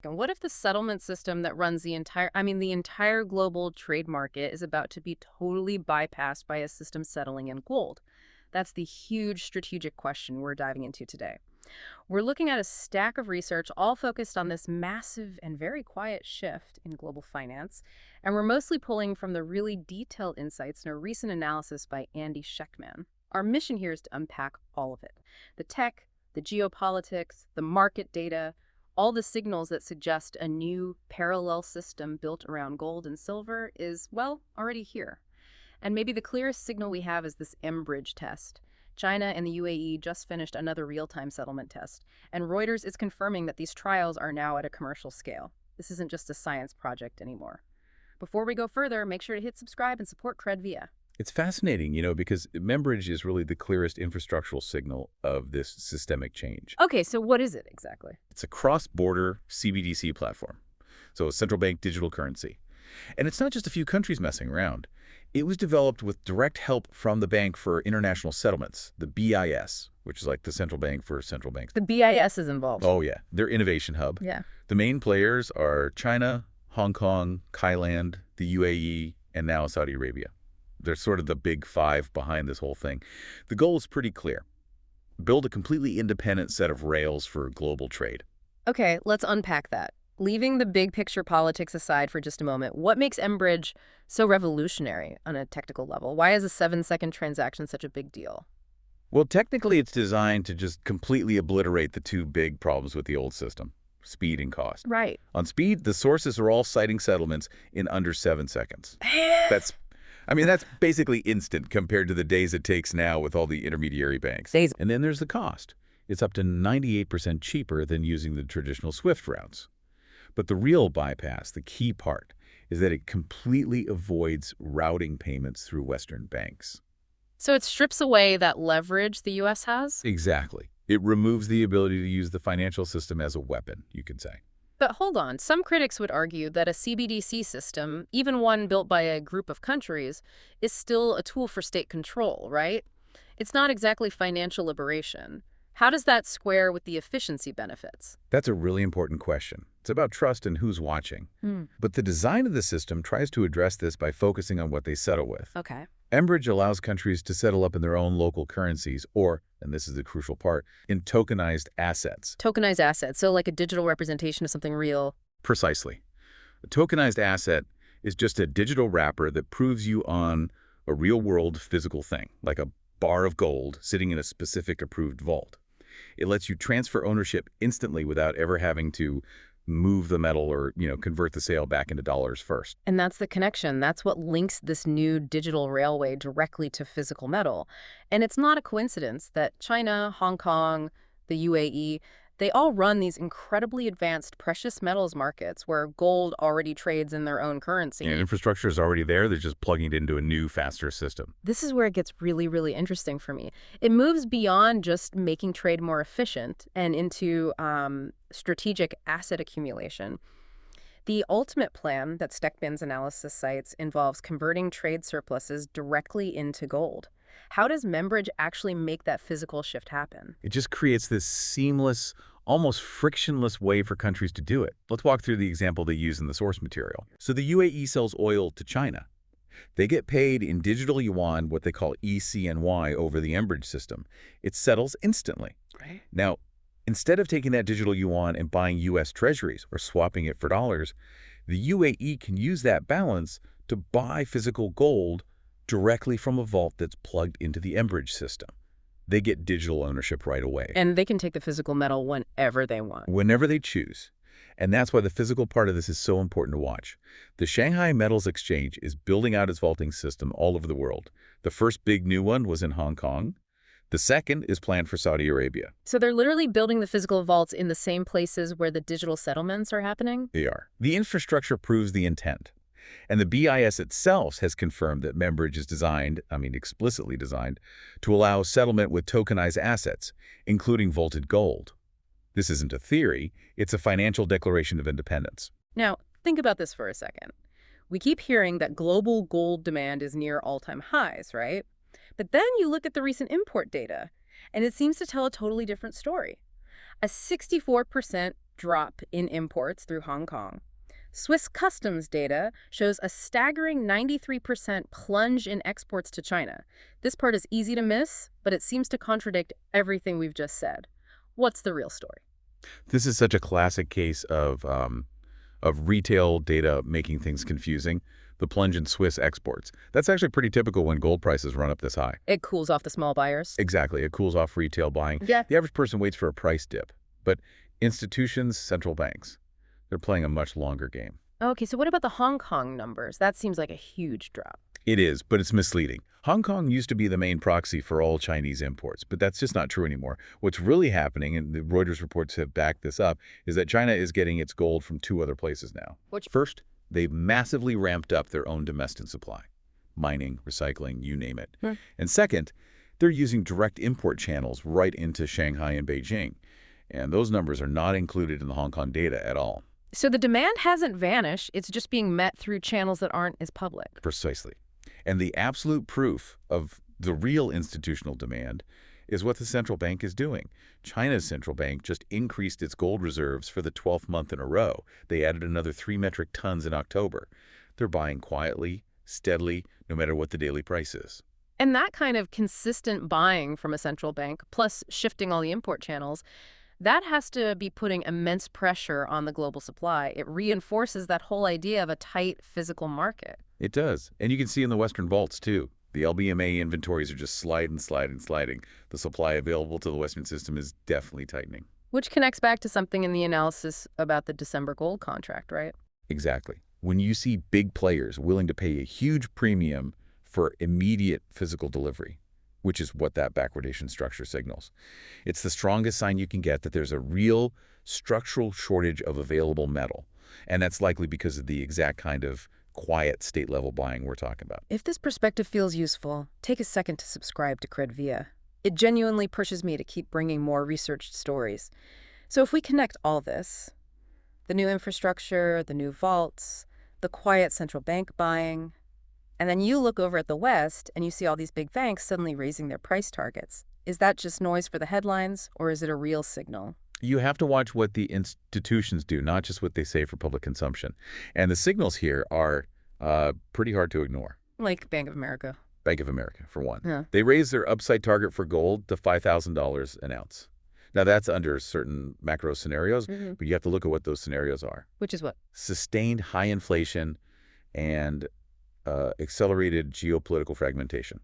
And what if the settlement system that runs the entire global trade market is about to be totally bypassed by a system settling in gold? That's the huge strategic question we're diving into today. We're looking at a stack of research all focused on this massive and very quiet shift in global finance, and we're mostly pulling from the really detailed insights in a recent analysis by Andy Schectman. Our mission here is to unpack all of it: the tech, the geopolitics, the market data, all the signals that suggest a new parallel system built around gold and silver is, well, already here. And maybe the clearest signal we have is this Mbridge test. China and the UAE just finished another real-time settlement test, and Reuters is confirming that these trials are now at a commercial scale. This isn't just a science project anymore. Before we go further, make sure to hit subscribe and support CredVia. It's fascinating, because Mbridge is really the clearest infrastructural signal of this systemic change. Okay, so what is it exactly? It's a cross-border CBDC platform, so a central bank digital currency. And it's not just a few countries messing around. It was developed with direct help from the Bank for International Settlements, the BIS, which is like the central bank for central banks. The BIS is involved. Oh, yeah. Their innovation hub. Yeah. The main players are China, Hong Kong, Thailand, the UAE, and now Saudi Arabia. They're sort of the big five behind this whole thing. The goal is pretty clear: build a completely independent set of rails for global trade. Okay, let's unpack that. Leaving the big picture politics aside for just a moment, what makes Mbridge so revolutionary on a technical level? Why is a 7-second transaction such a big deal? Well, technically, it's designed to just completely obliterate the two big problems with the old system: speed and cost. Right. On speed, the sources are all citing settlements in under 7 seconds. That's basically instant compared to the days it takes now with all the intermediary banks. Days. And then there's the cost. It's up to 98% cheaper than using the traditional SWIFT routes. But the real bypass, the key part, is that it completely avoids routing payments through Western banks. So it strips away that leverage the U.S. has? Exactly. It removes the ability to use the financial system as a weapon, you could say. But hold on, some critics would argue that a CBDC system, even one built by a group of countries, is still a tool for state control, right? It's not exactly financial liberation. How does that square with the efficiency benefits? That's a really important question. It's about trust and who's watching. But the design of the system tries to address this by focusing on what they settle with. Okay. Mbridge allows countries to settle up in their own local currencies or, and this is the crucial part, in tokenized assets. Tokenized assets, so like a digital representation of something real. Precisely. A tokenized asset is just a digital wrapper that proves you on a real-world physical thing, like a bar of gold sitting in a specific approved vault. It lets you transfer ownership instantly without ever having to move the metal or, convert the sale back into dollars first. And that's the connection. That's what links this new digital railway directly to physical metal. And it's not a coincidence that China, Hong Kong, the UAE, they all run these incredibly advanced precious metals markets where gold already trades in their own currency. And infrastructure is already there. They're just plugging it into a new, faster system. This is where it gets really, really interesting for me. It moves beyond just making trade more efficient and into strategic asset accumulation. The ultimate plan that Schectman's analysis cites involves converting trade surpluses directly into gold. How does Mbridge actually make that physical shift happen? It just creates this seamless, almost frictionless way for countries to do it. Let's walk through the example they use in the source material. So the UAE sells oil to China. They get paid in digital yuan, what they call ECNY, over the Mbridge system. It settles instantly. Right. Now, instead of taking that digital yuan and buying U.S. treasuries or swapping it for dollars, the UAE can use that balance to buy physical gold directly from a vault that's plugged into the Mbridge system. They get digital ownership right away. And they can take the physical metal whenever they want. Whenever they choose. And that's why the physical part of this is so important to watch. The Shanghai Metals Exchange is building out its vaulting system all over the world. The first big new one was in Hong Kong. The second is planned for Saudi Arabia. So they're literally building the physical vaults in the same places where the digital settlements are happening? They are. The infrastructure proves the intent. And the BIS itself has confirmed that Mbridge is designed, explicitly designed, to allow settlement with tokenized assets, including vaulted gold. This isn't a theory, it's a financial declaration of independence. Now, think about this for a second. We keep hearing that global gold demand is near all-time highs, right? But then you look at the recent import data, and it seems to tell a totally different story. A 64% drop in imports through Hong Kong. Swiss customs data shows a staggering 93% plunge in exports to China. This part is easy to miss, but it seems to contradict everything we've just said. What's the real story? This is such a classic case of retail data making things confusing. The plunge in Swiss exports. That's actually pretty typical when gold prices run up this high. It cools off the small buyers. Exactly. It cools off retail buying. Yeah. The average person waits for a price dip. But institutions, central banks, they're playing a much longer game. Okay, so what about the Hong Kong numbers? That seems like a huge drop. It is, but it's misleading. Hong Kong used to be the main proxy for all Chinese imports, but that's just not true anymore. What's really happening, and the Reuters reports have backed this up, is that China is getting its gold from two other places now. First, they've massively ramped up their own domestic supply. Mining, recycling, you name it. And second, they're using direct import channels right into Shanghai and Beijing. And those numbers are not included in the Hong Kong data at all. So the demand hasn't vanished, it's just being met through channels that aren't as public. Precisely. And the absolute proof of the real institutional demand is what the central bank is doing. China's central bank just increased its gold reserves for the 12th month in a row. They added another 3 metric tons in October. They're buying quietly, steadily, no matter what the daily price is. And that kind of consistent buying from a central bank, plus shifting all the import channels, that has to be putting immense pressure on the global supply. It reinforces that whole idea of a tight physical market. It does. And you can see in the Western vaults, too. The LBMA inventories are just sliding. The supply available to the Western system is definitely tightening. Which connects back to something in the analysis about the December gold contract, right? Exactly. When you see big players willing to pay a huge premium for immediate physical delivery, which is what that backwardation structure signals, it's the strongest sign you can get that there's a real structural shortage of available metal. And that's likely because of the exact kind of quiet state-level buying we're talking about. If this perspective feels useful, take a second to subscribe to Cryptographic. It genuinely pushes me to keep bringing more researched stories. So if we connect all this, the new infrastructure, the new vaults, the quiet central bank buying, and then you look over at the West and you see all these big banks suddenly raising their price targets. Is that just noise for the headlines, or is it a real signal? You have to watch what the institutions do, not just what they say for public consumption. And the signals here are pretty hard to ignore. Like Bank of America. Bank of America, for one. Yeah. They raised their upside target for gold to $5,000 an ounce. Now, that's under certain macro scenarios, but you have to look at what those scenarios are. Which is what? Sustained high inflation and accelerated geopolitical fragmentation.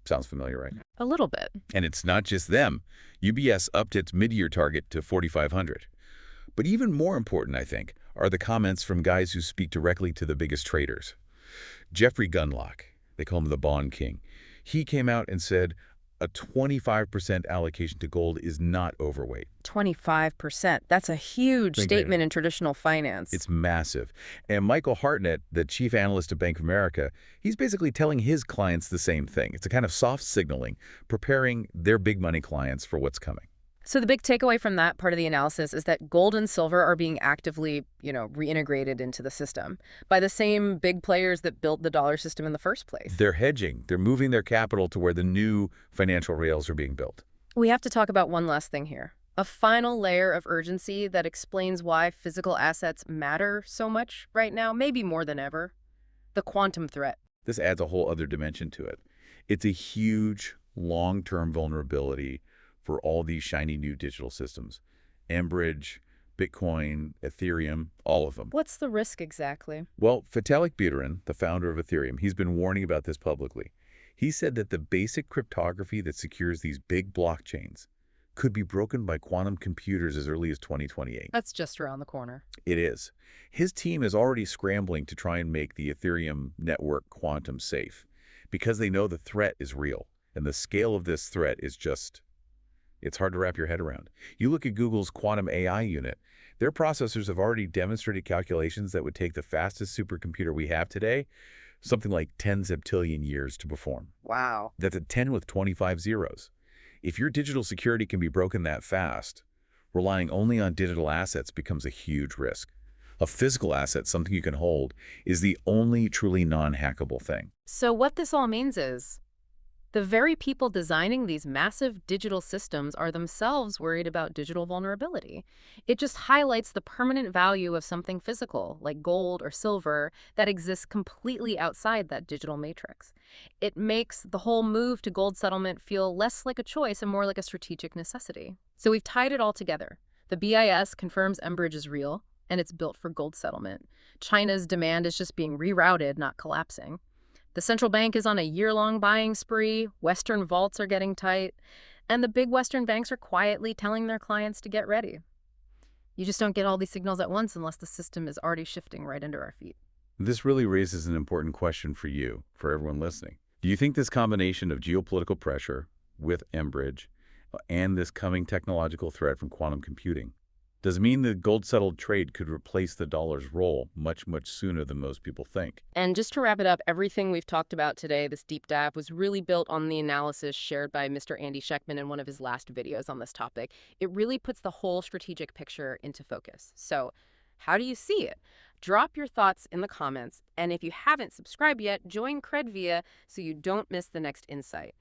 Sounds familiar, right? A little bit. And it's not just them. UBS upped its mid-year target to 4,500. But even more important, I think, are the comments from guys who speak directly to the biggest traders. Jeffrey Gundlach, they call him the Bond King. He came out and said a 25% allocation to gold is not overweight. 25%. That's a huge statement in traditional finance. It's massive. And Michael Hartnett, the chief analyst of Bank of America, he's basically telling his clients the same thing. It's a kind of soft signaling, preparing their big money clients for what's coming. So the big takeaway from that part of the analysis is that gold and silver are being actively, reintegrated into the system by the same big players that built the dollar system in the first place. They're hedging. They're moving their capital to where the new financial rails are being built. We have to talk about one last thing here. A final layer of urgency that explains why physical assets matter so much right now, maybe more than ever. The quantum threat. This adds a whole other dimension to it. It's a huge, long-term vulnerability for all these shiny new digital systems. Mbridge, Bitcoin, Ethereum, all of them. What's the risk exactly? Well, Vitalik Buterin, the founder of Ethereum, he's been warning about this publicly. He said that the basic cryptography that secures these big blockchains could be broken by quantum computers as early as 2028. That's just around the corner. It is. His team is already scrambling to try and make the Ethereum network quantum safe because they know the threat is real. And the scale of this threat is just... it's hard to wrap your head around. You look at Google's quantum AI unit. Their processors have already demonstrated calculations that would take the fastest supercomputer we have today something like 10 zeptillion years to perform. Wow. That's a 10 with 25 zeros. If your digital security can be broken that fast, relying only on digital assets becomes a huge risk. A physical asset, something you can hold, is the only truly non-hackable thing. So what this all means is The very people designing these massive digital systems are themselves worried about digital vulnerability. It just highlights the permanent value of something physical, like gold or silver, that exists completely outside that digital matrix. It makes the whole move to gold settlement feel less like a choice and more like a strategic necessity. So we've tied it all together. The BIS confirms Mbridge is real, and it's built for gold settlement. China's demand is just being rerouted, not collapsing. The central bank is on a year-long buying spree, Western vaults are getting tight, and the big Western banks are quietly telling their clients to get ready. You just don't get all these signals at once unless the system is already shifting right under our feet. This really raises an important question for you, for everyone listening. Do you think this combination of geopolitical pressure with Enbridge and this coming technological threat from quantum computing does mean the gold-settled trade could replace the dollar's role much, much sooner than most people think? And just to wrap it up, everything we've talked about today, this deep dive, was really built on the analysis shared by Mr. Andy Schectman in one of his last videos on this topic. It really puts the whole strategic picture into focus. So, how do you see it? Drop your thoughts in the comments, and if you haven't subscribed yet, join Credvia so you don't miss the next insight.